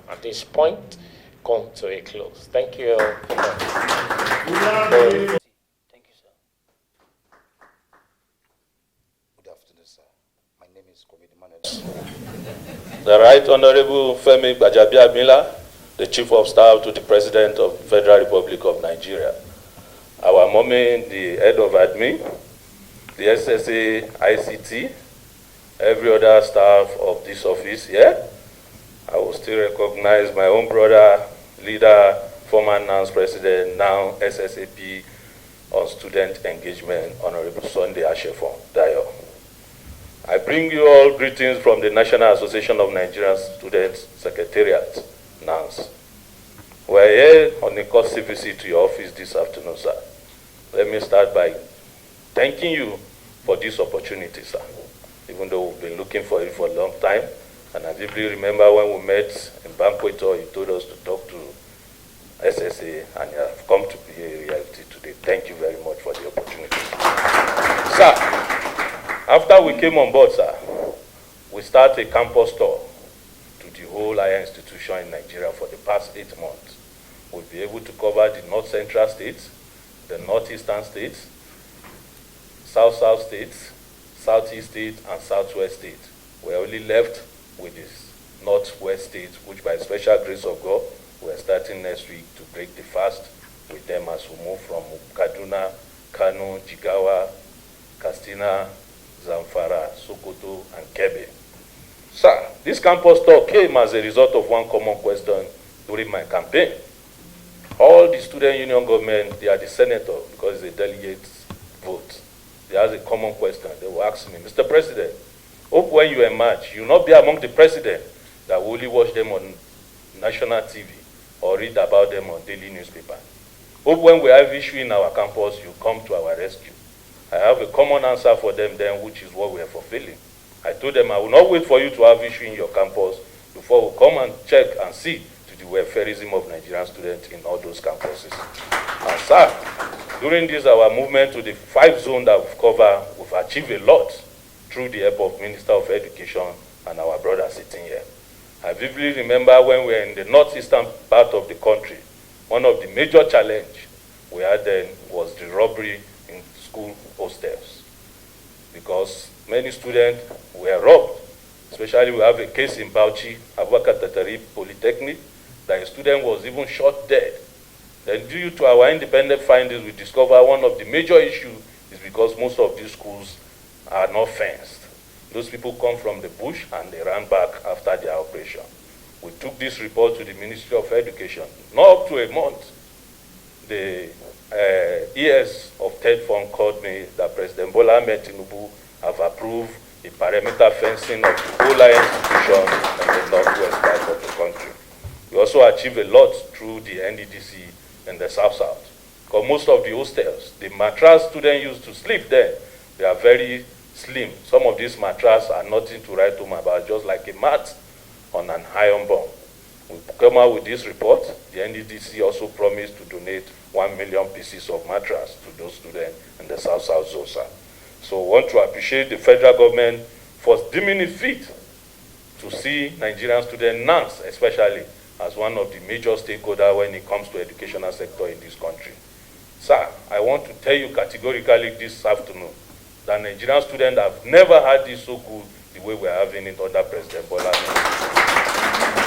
At this point, come to a close. Thank you. Thank you, sir. Good afternoon, sir. My name is The Right Honorable Prof.Mgbeke Miller, the Chief of Staff to the President of the Federal Republic of Nigeria. Our mommy, the head of admin, the SSA, ICT, every other staff of this office here. I will still recognize my own brother, leader, former NANS president, now SSAP on student engagement, Honorable Sunday Ashefon Dayo. I bring you all greetings from the National Association of Nigerian Students Secretariat, NANS. We're here on a courtesy visit to your office this afternoon, sir. Let me start by thanking you for this opportunity, sir. Even though we've been looking for it for a long time, and I vividly remember when we met in banquet hall, you told us to talk to SSA, and you have come to be a reality today. Thank you very much for the opportunity. Sir, after we came on board, sir, we started a campus tour to the whole higher institution in Nigeria for the past 8 months. We'll be able to cover the North Central states, the Northeastern states, South states, Southeast states, and Southwest states. We're only left with this Northwest states, which by special grace of God, we're starting next week to break the fast with them as we move from Kaduna, Kano, Jigawa, Katsina, Zamfara, Sokoto, and Kebbi. Sir, this campus talk came as a result of one common question during my campaign. All the student union government, they are the senator because it's a delegate vote. They ask a common question. They will ask me, Mr. President, hope when you emerge, you will not be among the president that will only watch them on national TV or read about them on daily newspaper. Hope when we have issue in our campus, you come to our rescue. I have a common answer for them then, which is what we are fulfilling. I told them I will not wait for you to have issue in your campus before we come and check and see to the welfareism of Nigerian students in all those campuses. And sir, during this our movement to the 5 zones that we've covered, we've achieved a lot through the help of Minister of Education and our brother sitting here. I vividly remember when we were in the northeastern part of the country, one of the major challenges we had then was the robbery in school hostels. Because many students were robbed. Especially we have a case in Bauchi, Abubakar Tatari Polytechnic, that a student was even shot dead. Then due to our independent findings, we discovered one of the major issues is because most of these schools are not fenced. Those people come from the bush and they ran back after their operation. We took this report to the Ministry of Education. Not up to a month, the ES of third form called me that President Bola Ahmed Tinubu have approved a perimeter fencing of the whole institution in the northwest part of the country. We also achieved a lot through the NDDC in the south-south. Because most of the hostels, the mattress students used to sleep there, they are very slim. Some of these mattresses are nothing to write home about, just like a mat on an iron bomb. We come out with this report. The NDDC also promised to donate 1 million pieces of mattress to those students in the South-South zone. So I want to appreciate the federal government for deeming it fit to see Nigerian students, NANS especially, as one of the major stakeholders when it comes to educational sector in this country. Sir, I want to tell you categorically this afternoon that Nigerian students have never had this so good the way we are having it under President Bola.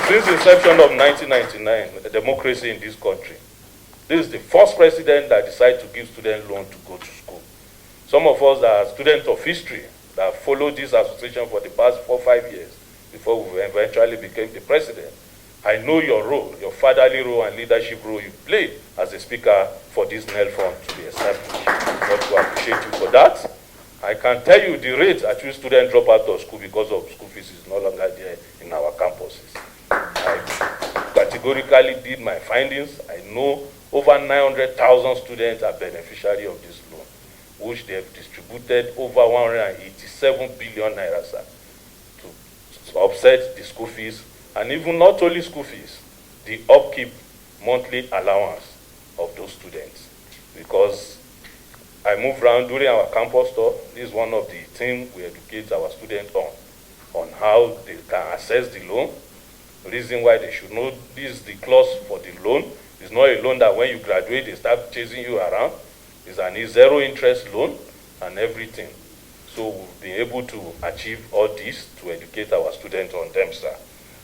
Since the inception of 1999, the democracy in this country, this is the first president that decided to give student loan to go to school. Some of us that are students of history that followed this association for the past 4 or 5 years before we eventually became the president, I know your role, your fatherly role and leadership role you played as a speaker for this NEL fund to be established. I want to appreciate you for that. I can tell you the rate at which students drop out of school because of school fees is no longer there in our campuses. I categorically did my findings. I know over 900,000 students are beneficiaries of this loan, which they have distributed over 187 billion naira, sir, offset the school fees, and even not only school fees, the upkeep monthly allowance of those students. Because I move around during our campus tour, this is one of the things we educate our students on how they can access the loan. The reason why they should know this is the clause for the loan. It's not a loan that when you graduate, they start chasing you around. It's a zero interest loan and everything. So we've been able to achieve all this to educate our students on them, sir.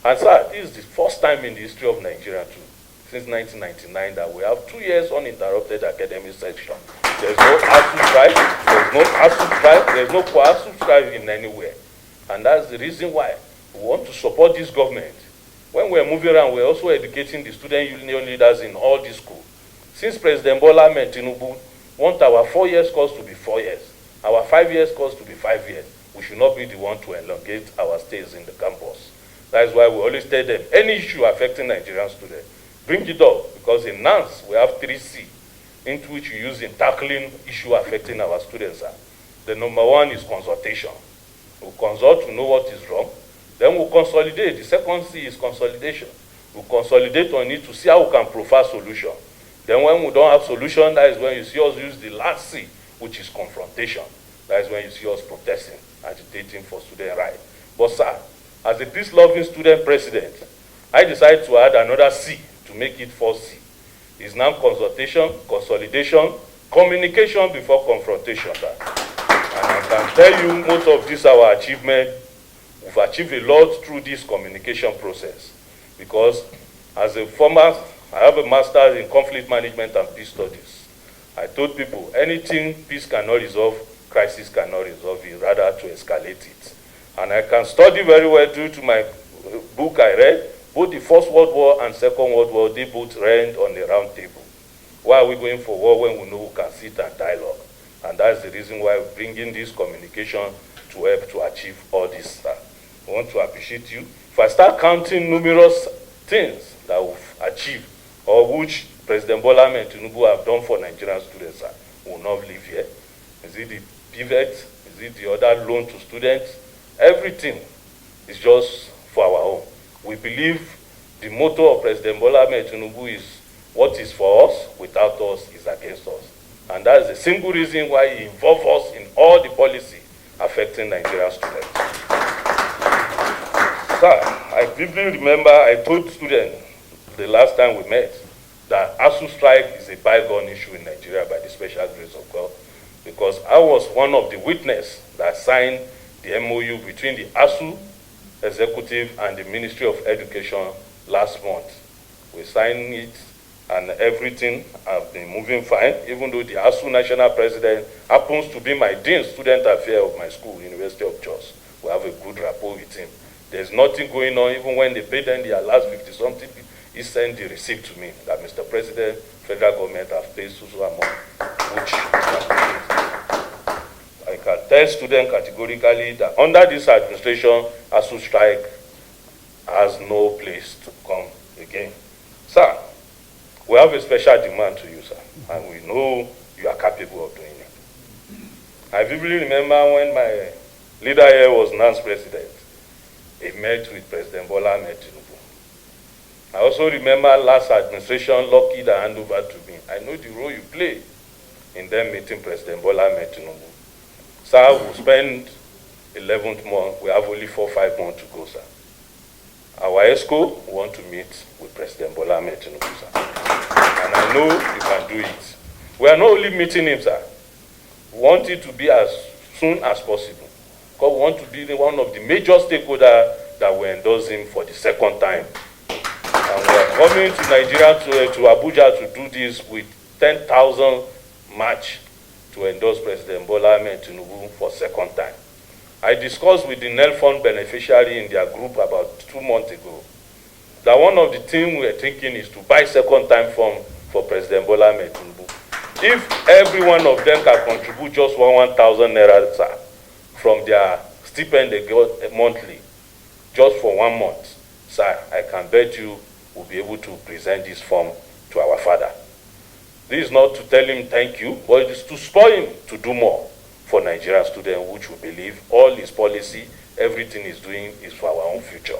And sir, this is the first time in the history of Nigeria too, since 1999, that we have 2 years uninterrupted academic session. There's no ASU strike, there's no ASU strike, there's no ASU strike in anywhere. And that's the reason why we want to support this government. When we're moving around, we're also educating the student union leaders in all these schools. Since President Bola Ahmed Tinubu want our 4 years course to be 4 years, our 5 years course to be 5 years, we should not be the one to elongate our stays in the campus. That is why we always tell them, any issue affecting Nigerian students, bring it up, because in NANS, we have 3C, into which we use in tackling issue affecting our students. The number one is consultation. We'll consult to know what is wrong. Then we'll consolidate. The second C is consolidation. We'll consolidate on it to see how we can provide solution. Then when we don't have solution, that is when you see us use the last C, which is confrontation. That is when you see us protesting, agitating for student rights. But sir, as a peace-loving student president, I decided to add another C to make it 4C. It's now consultation, consolidation, communication before confrontation, sir. And I can tell you most of this our achievement. We've achieved a lot through this communication process, because as a former, I have a master's in conflict management and peace studies. I told people anything peace cannot resolve, crisis cannot resolve it, rather to escalate it. And I can study very well due to my book I read. Both the First World War and Second World War, they both ran on the round table. Why are we going for war when we know we can sit and dialogue? And that's the reason why we're bringing this communication to help to achieve all this stuff. I want to appreciate you. If I start counting numerous things that we've achieved, or which President Bola Ahmed Tinubu have done for Nigerian students, will not live here. Is it the pivot? Is it the other loan to students? Everything is just for our own. We believe the motto of President Bola Ahmed Tinubu is, what is for us, without us, is against us. And that's the single reason why he involves us in all the policy affecting Nigerian students. Sir, I vividly remember I told students the last time we met that ASU strike is a bygone issue in Nigeria by the special grace of God, because I was one of the witnesses that signed the MOU between the ASU executive and the Ministry of Education last month. We signed it and everything has been moving fine, even though the ASU national president happens to be my dean student affairs of my school, University of Jos. We have a good rapport with him. There's nothing going on. Even when they pay them their last 50-something, he sent the receipt to me that Mr. President, federal government have paid so amount, which I can tell students categorically that under this administration, ASU strike has no place to come again. Sir, we have a special demand to you, sir, and we know you are capable of doing it. I vividly remember when my leader here was NANS president. He met with President Bola Ahmed Tinubu. I also remember last administration, lucky that hand over to me. I know the role you play in them meeting President Bola Ahmed Tinubu. Sir, we'll spend 11th month. We have only 4-5 months to go, sir. Our ESCO want to meet with President Bola Ahmed Tinubu, sir. And I know you can do it. We are not only meeting him, sir. We want it to be as soon as possible. Because we want to be one of the major stakeholders that will endorse him for the second time. And we are coming to Nigeria, to Abuja, to do this with 10,000 march to endorse President Bola Ahmed Tinubu for second time. I discussed with the NEL Fund beneficiary in their group about 2 months ago that one of the things we are thinking is to buy second time form for President Bola Ahmed Tinubu. If every one of them can contribute just 1,000 naira, sir, from their stipend they get monthly, just for 1 month, sir, I can bet you will be able to present this form to our father. This is not to tell him thank you, but it is to spur him to do more for Nigerian students, which we believe all his policy, everything he's doing is for our own future.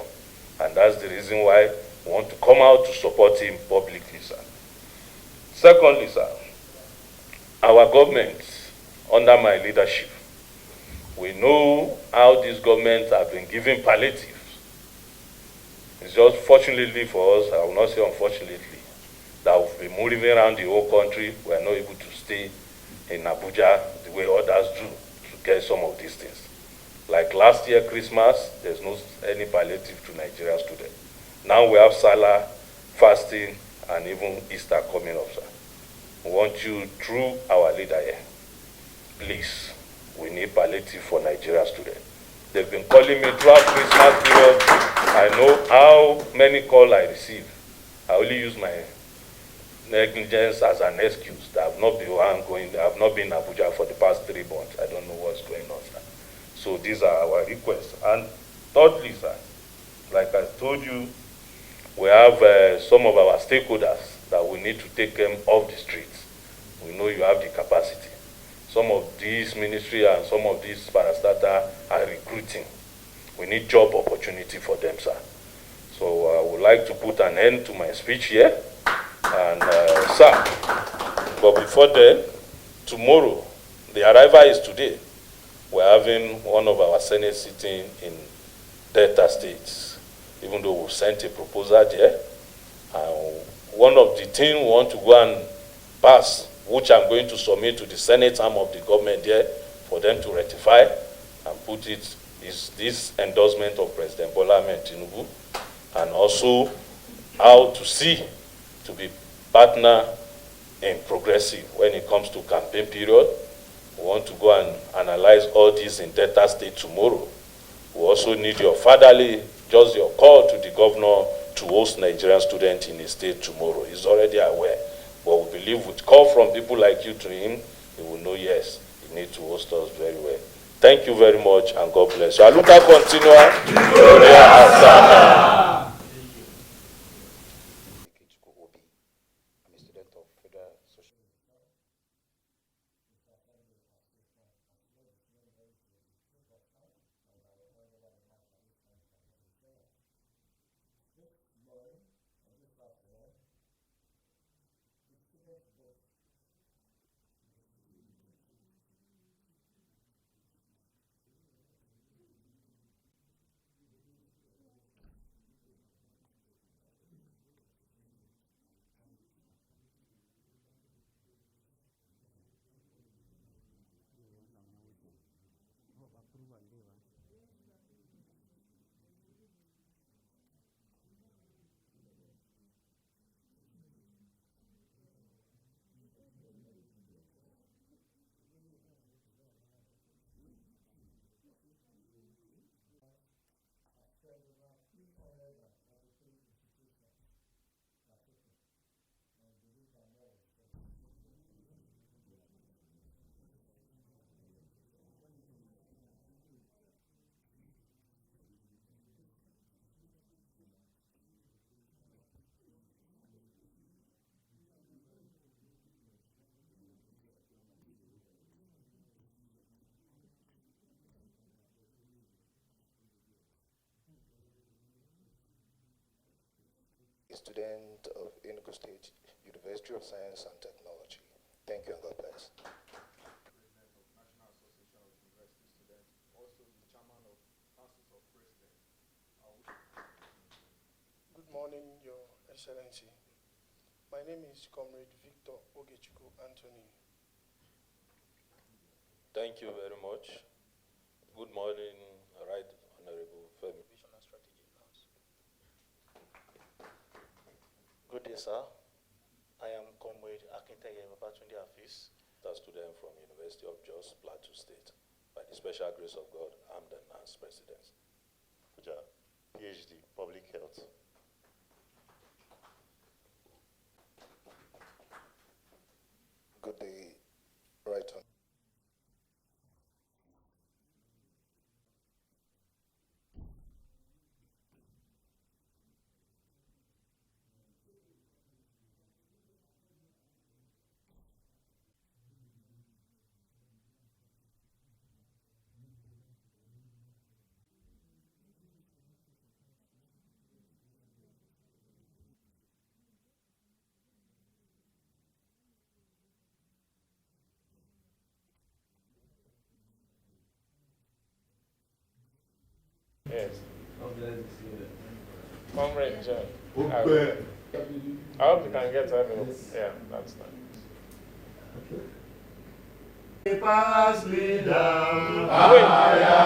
And that's the reason why we want to come out to support him publicly, sir. Secondly, sir, our government, under my leadership, we know how these governments have been giving palliatives. It's just fortunately for us, I will not say unfortunately, that we've been moving around the whole country. We are not able to stay in Abuja the way others do to get some of these things. Like last year, Christmas, there's no any palliative to Nigerian students. Now we have Salah, fasting, and even Easter coming up, sir. We want you, through our leader here, please, we need palliative for Nigerian students. They've been calling me throughout Christmas period. I know how many calls I receive. I only use my negligence as an excuse that I've not been I've not been in Abuja for the past 3 months. I don't know what's going on, sir. So these are our requests. And thirdly, sir, like I told you, we have some of our stakeholders that we need to take them off the streets. We know you have the capacity. Some of these ministry and some of these parastatals are recruiting. We need job opportunity for them, sir. So I would like to put an end to my speech here. And sir, but before then, tomorrow, the arrival is today. We're having one of our Senate sitting in Delta States, even though we've sent a proposal there. One of the things we want to go and pass, which I'm going to submit to the Senate arm of the government there for them to ratify and put it, is this endorsement of President Bola Ahmed Tinubu, and also how to see to be partner in progressive when it comes to campaign period. We want to go and analyze all this in Delta State tomorrow. We also need your fatherly, just your call to the governor to host Nigerian students in his state tomorrow. He's already aware. But we believe with call from people like you to him, he will know, yes, he needs to host us very well. Thank you very much, and God bless you. Aluka continua. Gloria a I'm a student of Federal Social. A student of Enugu State University of Science and Technology. Thank you, and God bless. Good morning, Your Excellency. My name is Comrade Victor Ogechukwu Anthony. Thank you very much. Good morning, Right Honorable Femi. Vision and Strategy NANS. Good day, sir. I am Comrade Akinteye Babatunde Afis. A student from University of Jos, Plateau State. By the special grace of God, I'm the NANS president. Kuja, PhD, Public Health. Good day, Right on. Yes. Comrade John. I hope you can get everyone. Yeah, that's fine. Pass me down. Wait.